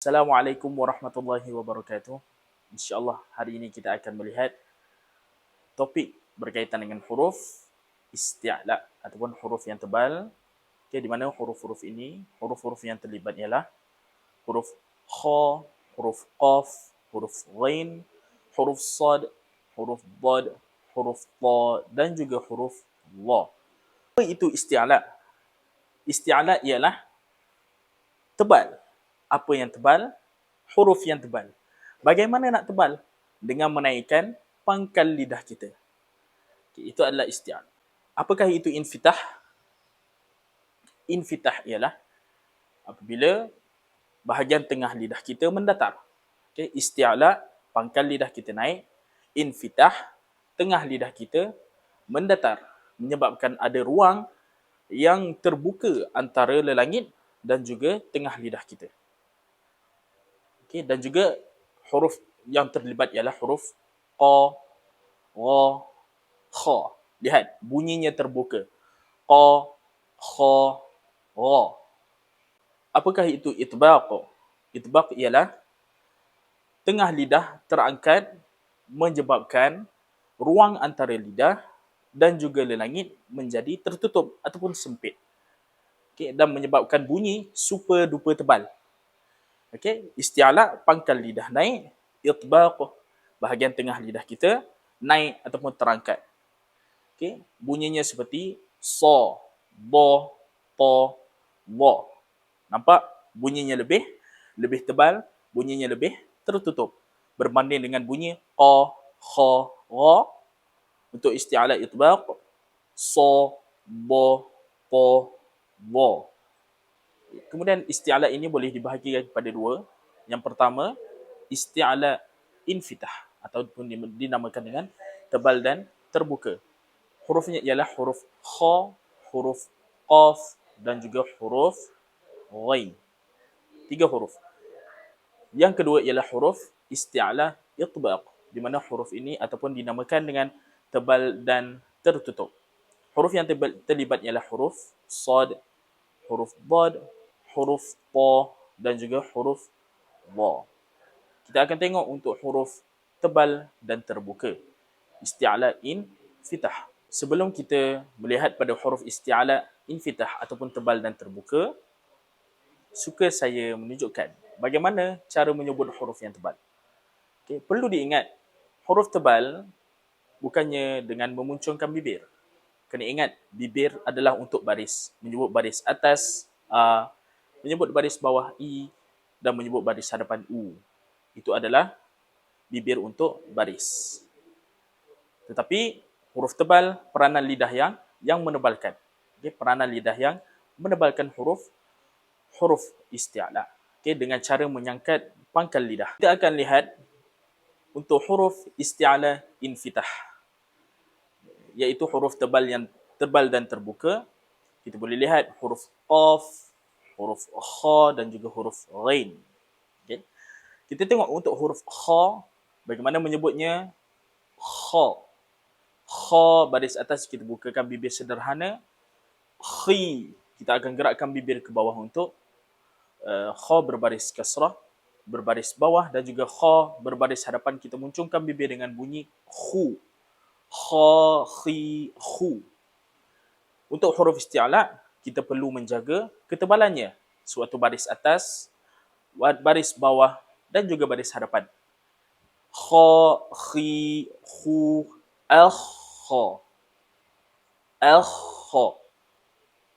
Assalamualaikum warahmatullahi wabarakatuh. InsyaAllah hari ini kita akan melihat topik berkaitan dengan huruf isti'la ataupun huruf yang tebal. Okay, di mana huruf-huruf ini, huruf-huruf yang terlibat ialah huruf kha, huruf qaf, huruf ghain, huruf sad, huruf dad, huruf ta dan juga huruf la. Apa itu isti'la? Isti'la ialah tebal. Apa yang tebal? Huruf yang tebal. Bagaimana nak tebal? Dengan menaikkan pangkal lidah kita. Okay, itu adalah isti'la. Apakah itu infitah? Infitah ialah apabila bahagian tengah lidah kita mendatar. Okay, isti'la, pangkal lidah kita naik. Infitah, tengah lidah kita mendatar. Menyebabkan ada ruang yang terbuka antara lelangit dan juga tengah lidah kita. Okay, dan juga huruf yang terlibat ialah huruf qa, ra, kha. Lihat, bunyinya terbuka. Qa, kha, ra. Apakah itu itbaq? Itbaq ialah tengah lidah terangkat menyebabkan ruang antara lidah dan juga lelangit menjadi tertutup ataupun sempit. Okay, dan menyebabkan bunyi super duper tebal. Okay, isti'la, pangkal lidah naik. Itbaq, bahagian tengah lidah kita naik ataupun terangkat. Okay, bunyinya seperti sa, ba, ta, wa. Nampak? Bunyinya lebih tebal, bunyinya lebih tertutup. Berbanding dengan bunyi qa, kha, ra. Untuk isti'la itbaq, sa, ba, ta, wa. Kemudian isti'la ini boleh dibahagikan kepada dua. Yang pertama, isti'la infitah ataupun dinamakan dengan tebal dan terbuka. Hurufnya ialah huruf kha, huruf qaf dan juga huruf ghain. 3 huruf. Yang kedua ialah huruf isti'la itbaq, di mana huruf ini ataupun dinamakan dengan tebal dan tertutup. Huruf yang terlibat ialah huruf sad, huruf dad, huruf ta dan juga huruf wa. Kita akan tengok untuk huruf tebal dan terbuka. Isti'la infitah. Sebelum kita melihat pada huruf isti'la infitah ataupun tebal dan terbuka, suka saya menunjukkan bagaimana cara menyebut huruf yang tebal. Okay, perlu diingat, huruf tebal bukannya dengan memuncungkan bibir. Kena ingat, bibir adalah untuk baris. Menyebut baris atas A, menyebut baris bawah I dan menyebut baris hadapan U. Itu adalah bibir untuk baris. Tetapi huruf tebal, peranan lidah yang menebalkan. Okay, peranan lidah yang menebalkan huruf isti'la. Okay, dengan cara menyangkat pangkal lidah. Kita akan lihat untuk huruf isti'la infitah, iaitu huruf tebal dan terbuka. Kita boleh lihat huruf qaf, huruf kha dan juga huruf ghain. Okay. Kita tengok untuk huruf kha, bagaimana menyebutnya. Kha. Kha baris atas kita bukakan bibir sederhana. Khi, kita akan gerakkan bibir ke bawah untuk kha berbaris kasrah, berbaris bawah, dan juga kha berbaris hadapan kita muncungkan bibir dengan bunyi khu. Kha, khi, khu. Untuk huruf isti'la, kita perlu menjaga ketebalannya. Suatu baris atas, baris bawah dan juga baris hadapan. Kha, khi, khu, kha. Kha.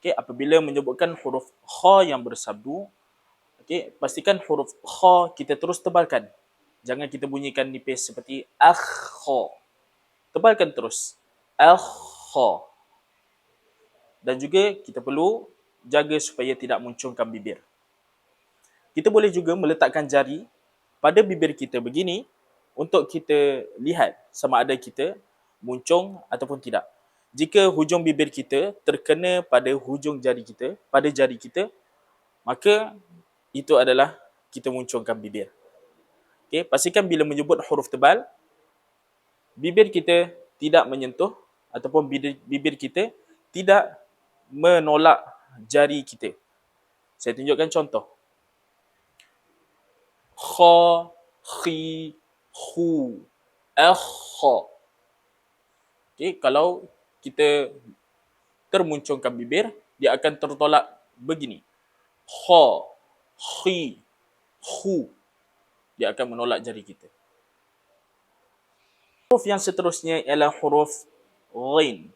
Okay, apabila menyebutkan huruf kha yang bersabdu, okay, pastikan huruf kha kita terus tebalkan. Jangan kita bunyikan nipis seperti kha. Tebalkan terus. Kha. Dan juga kita perlu jaga supaya tidak muncungkan bibir. Kita boleh juga meletakkan jari pada bibir kita begini untuk kita lihat sama ada kita muncung ataupun tidak. Jika hujung bibir kita terkena pada hujung jari kita, pada jari kita, maka itu adalah kita muncungkan bibir. Okay, pastikan bila menyebut huruf tebal, bibir kita tidak menyentuh ataupun bibir kita tidak menolak jari kita. Saya tunjukkan contoh. Kha, khi, khu, akha. Okay, kalau kita termuncungkan bibir, dia akan tertolak begini. Kha, khi, khu. Dia akan menolak jari kita. Huruf yang seterusnya ialah huruf ghain.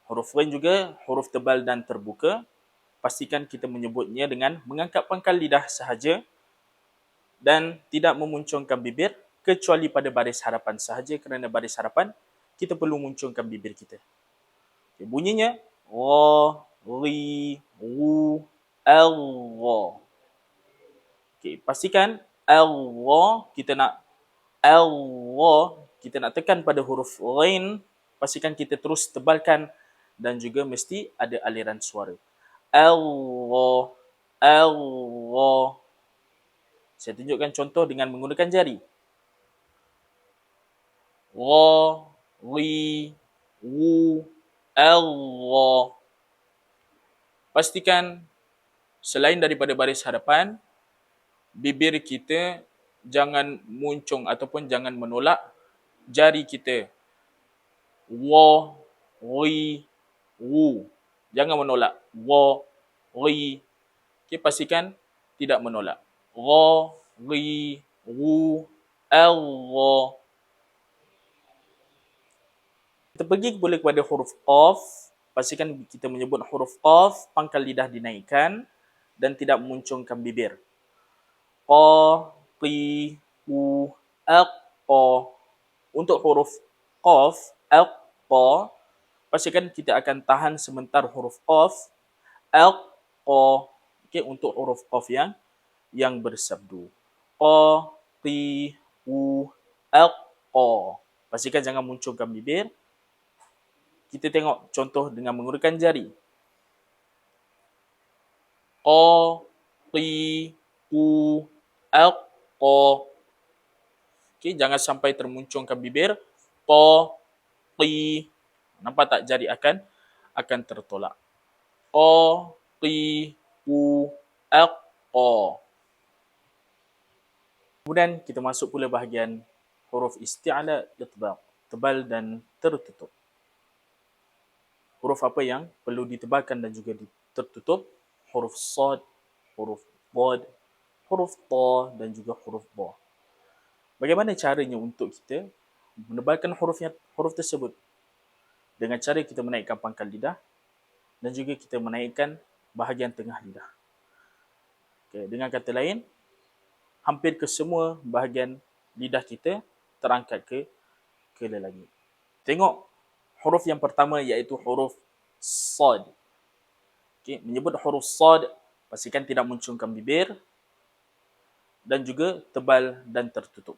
Huruf ghain juga huruf tebal dan terbuka. Pastikan kita menyebutnya dengan mengangkat pangkal lidah sahaja dan tidak memuncungkan bibir kecuali pada baris harapan sahaja, kerana baris harapan kita perlu muncungkan bibir kita. Okay, bunyinya ra, ri, ru, al-ra. Okay, pastikan al-ra kita nak tekan pada huruf ghain, pastikan kita terus tebalkan dan juga mesti ada aliran suara. Al-ra, al-ra. Saya tunjukkan contoh dengan menggunakan jari. Ra, ri, ru, al-ra. Pastikan selain daripada baris hadapan, bibir kita jangan muncung ataupun jangan menolak jari kita. Wa, ri, ru. Jangan menolak. Wa, ri. Okay, pastikan tidak menolak. Ra, ri, ru, al-ra. Kita pergi boleh kepada huruf qaf. Pastikan kita menyebut huruf qaf, pangkal lidah dinaikkan dan tidak memuncungkan bibir. Qa, qi, u, aq, qa. Untuk huruf qaf, aq, qa, pastikan kita akan tahan sebentar huruf qaf. Aq, qa. Okay, untuk huruf qaf yang bersabdu. Qa, qi, u, aq, qa. Pastikan jangan munculkan bibir. Kita tengok contoh dengan menggunakan jari. Qa, qi, u, aq, qa. Okay, jangan sampai termuncungkan bibir. Qa, qi. Nampak tak jari akan tertolak. Qa, qi, u, aq, qa. Kemudian kita masuk pula bahagian huruf isti'la itbaq, tebal dan tertutup. Huruf apa yang perlu ditebalkan dan juga tertutup? Huruf sad, huruf dad, huruf ta dan juga huruf ba. Bagaimana caranya untuk kita menebalkan huruf tersebut? Dengan cara kita menaikkan pangkal lidah dan juga kita menaikkan bahagian tengah lidah. Okay, dengan kata lain, hampir ke semua bahagian lidah kita terangkat ke lelagi. Tengok huruf yang pertama iaitu huruf sad. Okay, menyebut huruf sad, pastikan tidak muncungkan bibir dan juga tebal dan tertutup.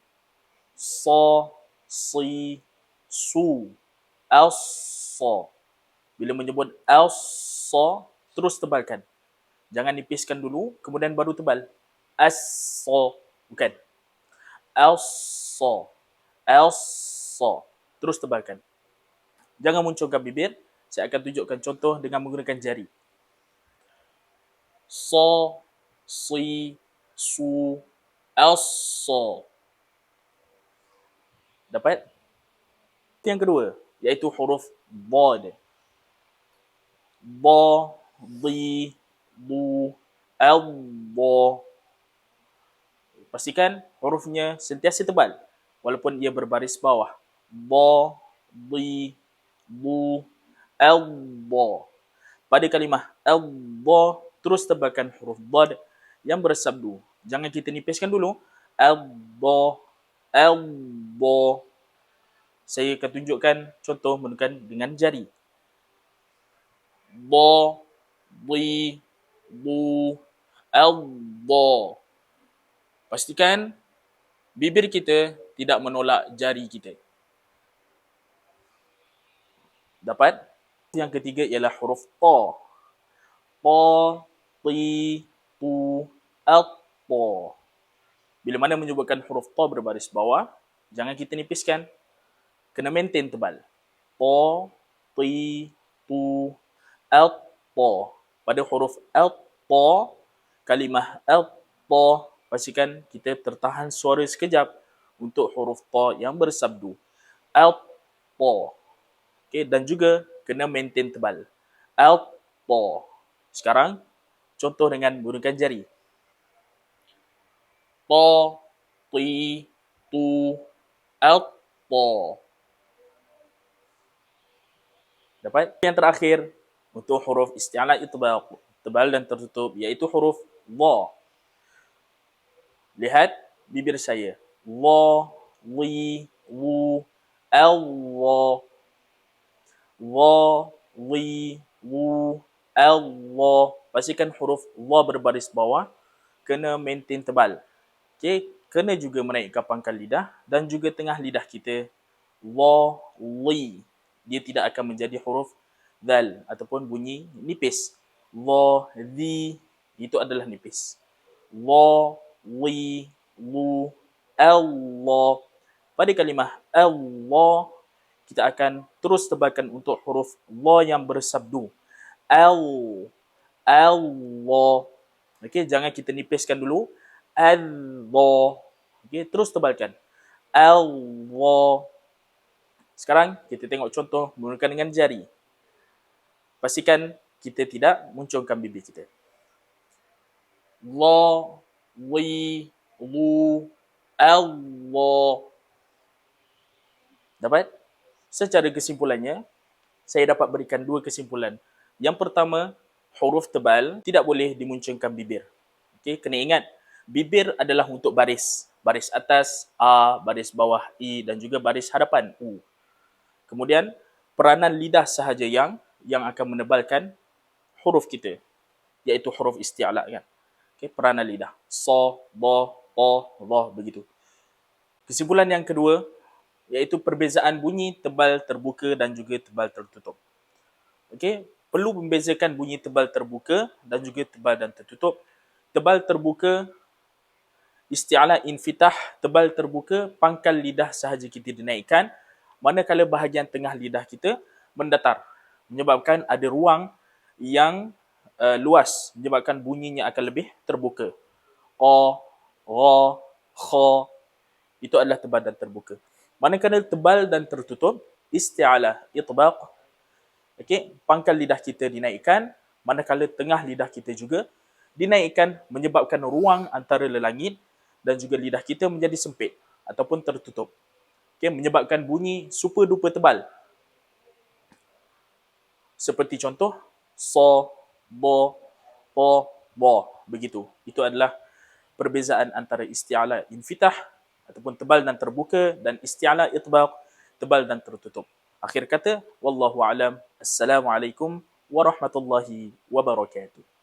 Sa, si, su, as-sa. Bila menyebut as-sa, terus tebalkan. Jangan nipiskan dulu, kemudian baru tebal. As-sa. Bukan. As-sa. As-sa. Terus tebalkan. Jangan munculkan bibir. Saya akan tunjukkan contoh dengan menggunakan jari. Sa, si, su, as-sa. Dapat? Yang kedua, iaitu huruf dad. Ba, di, bu, al-ba. Pastikan hurufnya sentiasa tebal walaupun ia berbaris bawah. Ba, di, bu, al-ba. Pada kalimah al-ba, terus tebalkan huruf dad yang bersabdu. Jangan kita nipiskan dulu. Al-ba, al-ba. Saya akan tunjukkan contoh menggunakan dengan jari. Ba, di, bu, al-ba. Pastikan bibir kita tidak menolak jari kita. Dapat? Yang ketiga ialah huruf ta. Ta, ti, tu, at, ta. Bila mana menyebutkan huruf ta berbaris bawah, jangan kita nipiskan. Kena maintain tebal. Ta, ti, tu, at, ta. Pada huruf at, ta, kalimah at, ta pastikan kita tertahan suara sekejap untuk huruf ta yang bersabdu. Al-ta. Okay, dan juga kena maintain tebal. Al-ta. Sekarang, contoh dengan gunakan jari. Ta, ti, tu, al-ta. Dapat? Yang terakhir, untuk huruf isti'ala itbaq, tebal dan tertutup, iaitu huruf dha. Lihat bibir saya. Dha, li, wu, Allah. Dha, li, wu, Allah. Pastikan huruf dha berbaris bawah, kena maintain tebal. Okay? Kena juga menaikkan pangkal lidah dan juga tengah lidah kita. Dha, li. Dia tidak akan menjadi huruf dal ataupun bunyi nipis. Dha, di. Itu adalah nipis. Dha, li, lu, Allah. Pada kalimah Allah, kita akan terus tebalkan untuk huruf dha yang bersabdu. Allah. Okey, jangan kita nipiskan dulu. Allah. Okey, terus tebalkan. Allah. Sekarang kita tengok contoh menggunakan dengan jari. Pastikan kita tidak muncungkan bibir kita. La, li, lu, Allah. Dapat? Secara kesimpulannya, saya dapat berikan dua kesimpulan. Yang pertama, huruf tebal tidak boleh dimuncungkan bibir. Okey, kena ingat, bibir adalah untuk baris. Baris atas A, baris bawah I dan juga baris hadapan U. Kemudian, peranan lidah sahaja yang akan menebalkan huruf kita, iaitu huruf isti'la kan. Okay, peranan lidah. So, bo, o, dha, begitu. Kesimpulan yang kedua, iaitu perbezaan bunyi tebal terbuka dan juga tebal tertutup. Okay, perlu membezakan bunyi tebal terbuka dan juga tebal dan tertutup. Tebal terbuka, isti'la infitah, tebal terbuka, pangkal lidah sahaja kita dinaikkan, manakala bahagian tengah lidah kita mendatar, menyebabkan ada ruang yang luas, menyebabkan bunyinya akan lebih terbuka. Qa, ra, kha, itu adalah tebal dan terbuka. Manakala tebal dan tertutup, isti'ala itbaq, okay, pangkal lidah kita dinaikkan, manakala tengah lidah kita juga dinaikkan, menyebabkan ruang antara lelangit dan juga lidah kita menjadi sempit ataupun tertutup. Okay, menyebabkan bunyi super duper tebal. Seperti contoh, so, bo, po, bo. Begitu. Itu adalah perbezaan antara isti'ala infitah ataupun tebal dan terbuka dan isti'ala itbaq, tebal dan tertutup. Akhir kata, wallahu a'lam. Assalamualaikum warahmatullahi wabarakatuh.